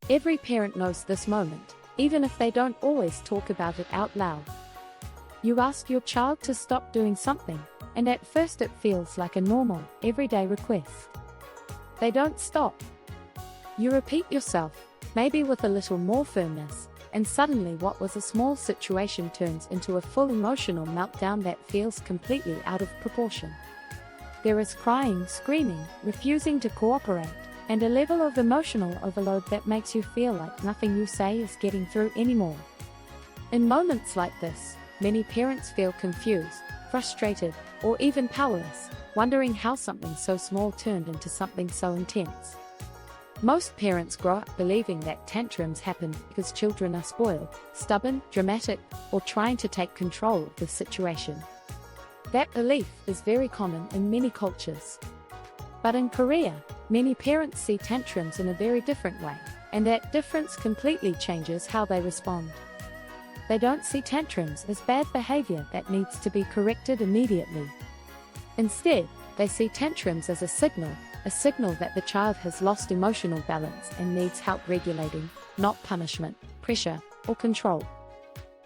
Every parent knows this moment, even if they don't always talk about it out loud. You ask your child to stop doing something, and at first it feels like a normal, everyday request. They don't stop. You repeat yourself, maybe with a little more firmness, and suddenly what was a small situation turns into a full emotional meltdown that feels completely out of proportion. There is crying, screaming, refusing to cooperate, and a level of emotional overload that makes you feel like nothing you say is getting through anymore. In moments like this, many parents feel confused, frustrated, or even powerless, wondering how something so small turned into something so intense. Most parents grow up believing that tantrums happen because children are spoiled, stubborn, dramatic, or trying to take control of the situation. That belief is very common in many cultures. But in Korea, many parents see tantrums in a very different way, and that difference completely changes how they respond. They don't see tantrums as bad behavior that needs to be corrected immediately. Instead, they see tantrums as a signal that the child has lost emotional balance and needs help regulating, not punishment, pressure, or control.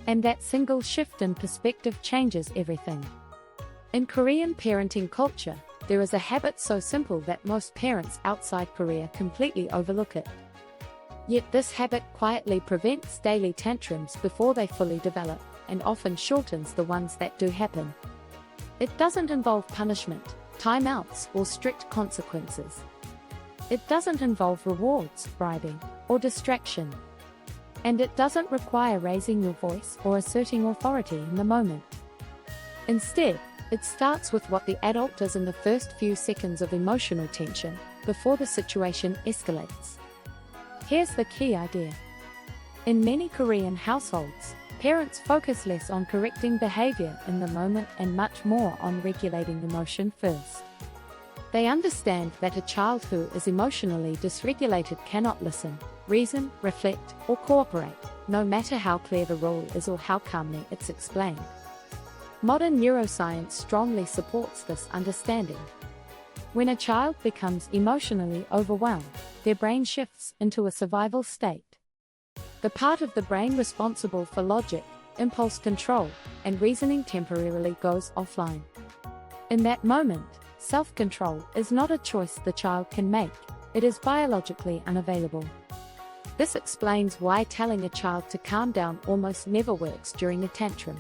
And that single shift in perspective changes everything. In Korean parenting culture, there is a habit so simple that most parents outside Korea completely overlook it. Yet this habit quietly prevents daily tantrums before they fully develop, and often shortens the ones that do happen. It doesn't involve punishment, timeouts, or strict consequences. It doesn't involve rewards, bribing, or distraction. And it doesn't require raising your voice or asserting authority in the moment. Instead, it starts with what the adult does in the first few seconds of emotional tension, before the situation escalates. Here's the key idea. In many Korean households, parents focus less on correcting behavior in the moment and much more on regulating emotion first. They understand that a child who is emotionally dysregulated cannot listen, reason, reflect, or cooperate, no matter how clear the rule is or how calmly it's explained. Modern neuroscience strongly supports this understanding. When a child becomes emotionally overwhelmed, their brain shifts into a survival state. The part of the brain responsible for logic, impulse control, and reasoning temporarily goes offline. In that moment, self-control is not a choice the child can make, it is biologically unavailable. This explains why telling a child to calm down almost never works during a tantrum.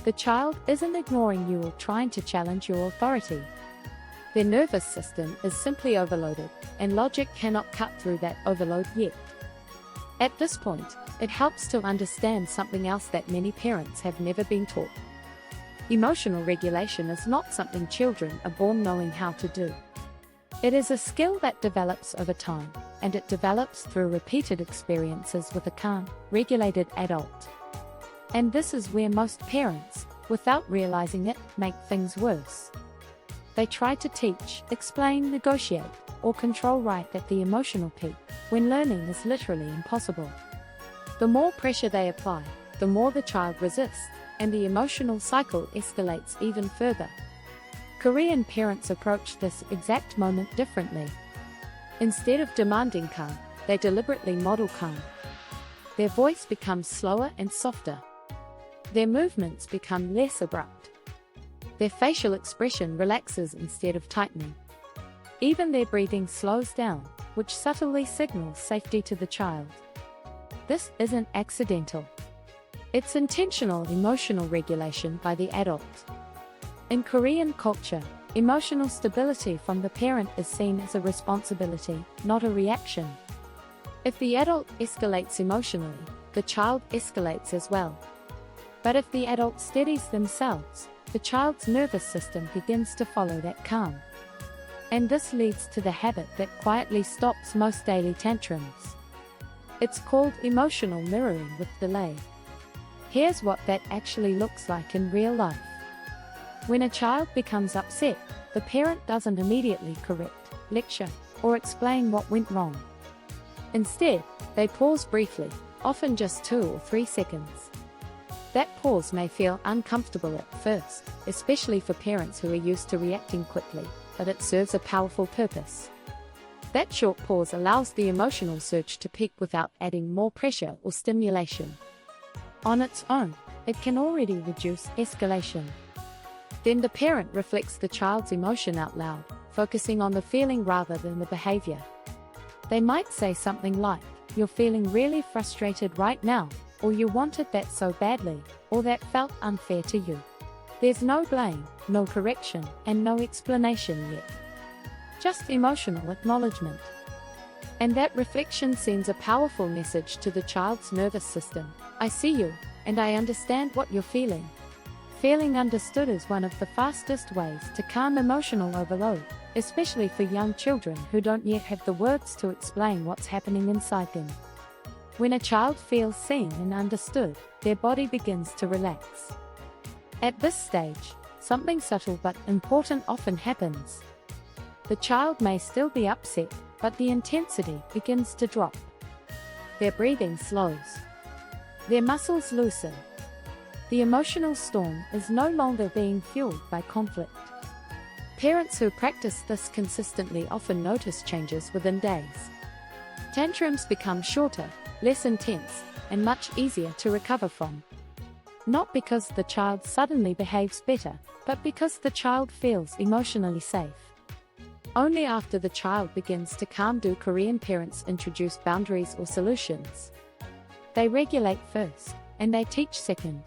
The child isn't ignoring you or trying to challenge your authority. Their nervous system is simply overloaded, and logic cannot cut through that overload yet. At this point, it helps to understand something else that many parents have never been taught. Emotional regulation is not something children are born knowing how to do. It is a skill that develops over time, and it develops through repeated experiences with a calm, regulated adult. And this is where most parents, without realizing it, make things worse. They try to teach, explain, negotiate, or control right at the emotional peak, when learning is literally impossible. The more pressure they apply, the more the child resists, and the emotional cycle escalates even further. Korean parents approach this exact moment differently. Instead of demanding calm, they deliberately model calm. Their voice becomes slower and softer. Their movements become less abrupt. Their facial expression relaxes instead of tightening. Even their breathing slows down, which subtly signals safety to the child. This isn't accidental. It's intentional emotional regulation by the adult. In Korean culture, emotional stability from the parent is seen as a responsibility, not a reaction. If the adult escalates emotionally, the child escalates as well. But if the adult steadies themselves, the child's nervous system begins to follow that calm. And this leads to the habit that quietly stops most daily tantrums. It's called emotional mirroring with delay. Here's what that actually looks like in real life. When a child becomes upset, the parent doesn't immediately correct, lecture, or explain what went wrong. Instead, they pause briefly, often just 2 or 3 seconds. That pause may feel uncomfortable at first, especially for parents who are used to reacting quickly, but it serves a powerful purpose. That short pause allows the emotional surge to peak without adding more pressure or stimulation. On its own, it can already reduce escalation. Then the parent reflects the child's emotion out loud, focusing on the feeling rather than the behavior. They might say something like, "You're feeling really frustrated right now," or "You wanted that so badly," or "That felt unfair to you." There's no blame, no correction, and no explanation yet. Just emotional acknowledgement. And that reflection sends a powerful message to the child's nervous system. I see you, and I understand what you're feeling. Feeling understood is one of the fastest ways to calm emotional overload, especially for young children who don't yet have the words to explain what's happening inside them. When a child feels seen and understood, their body begins to relax. At this stage, something subtle but important often happens. The child may still be upset, but the intensity begins to drop. Their breathing slows. Their muscles loosen. The emotional storm is no longer being fueled by conflict. Parents who practice this consistently often notice changes within days. Tantrums become shorter, less intense, and much easier to recover from. Not because the child suddenly behaves better, but because the child feels emotionally safe. Only after the child begins to calm do Korean parents introduce boundaries or solutions. They regulate first, and they teach second.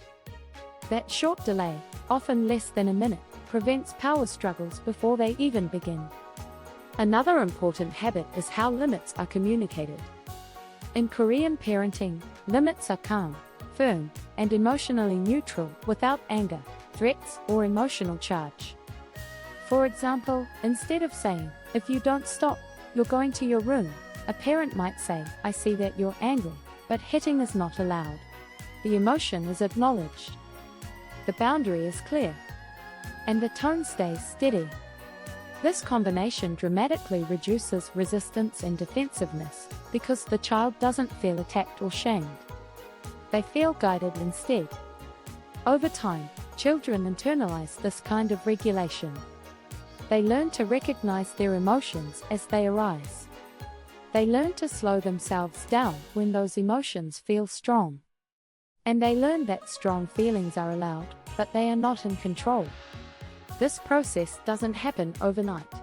That short delay, often less than a minute, prevents power struggles before they even begin. Another important habit is how limits are communicated. In Korean parenting, limits are calm, firm, and emotionally neutral without anger, threats, or emotional charge. For example, instead of saying, "If you don't stop, you're going to your room," a parent might say, "I see that you're angry, but hitting is not allowed." The emotion is acknowledged. The boundary is clear. And the tone stays steady. This combination dramatically reduces resistance and defensiveness, because the child doesn't feel attacked or shamed. They feel guided instead. Over time, children internalize this kind of regulation. They learn to recognize their emotions as they arise. They learn to slow themselves down when those emotions feel strong. And they learn that strong feelings are allowed, but they are not in control. This process doesn't happen overnight.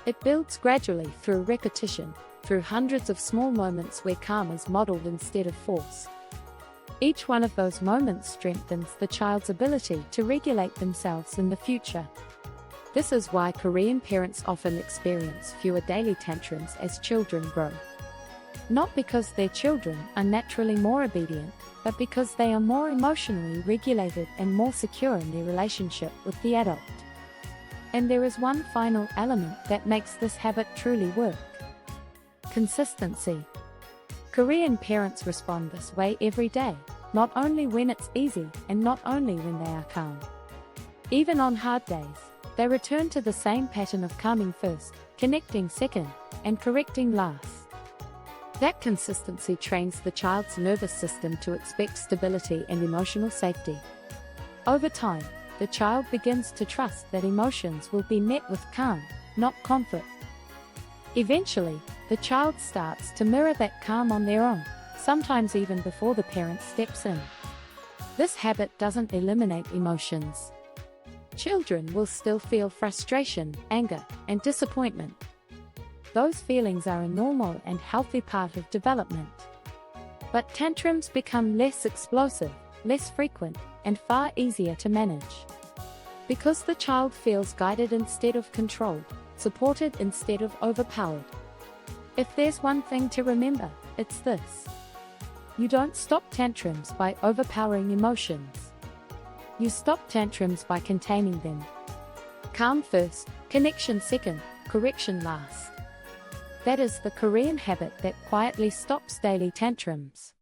It builds gradually through repetition, through hundreds of small moments where calm is modeled instead of forced. Each one of those moments strengthens the child's ability to regulate themselves in the future. This is why Korean parents often experience fewer daily tantrums as children grow. Not because their children are naturally more obedient, but because they are more emotionally regulated and more secure in their relationship with the adult. And there is one final element that makes this habit truly work. Consistency. Korean parents respond this way every day, not only when it's easy and not only when they are calm. Even on hard days, they return to the same pattern of calming first, connecting second, and correcting last. That consistency trains the child's nervous system to expect stability and emotional safety. Over time, the child begins to trust that emotions will be met with calm, not conflict. Eventually, the child starts to mirror that calm on their own, sometimes even before the parent steps in. This habit doesn't eliminate emotions. Children will still feel frustration, anger, and disappointment. Those feelings are a normal and healthy part of development. But tantrums become less explosive, less frequent, and far easier to manage. Because the child feels guided instead of controlled, supported instead of overpowered. If there's one thing to remember, it's this. You don't stop tantrums by overpowering emotions. You stop tantrums by containing them. Calm first, connection second, correction last. That is the Korean habit that quietly stops daily tantrums.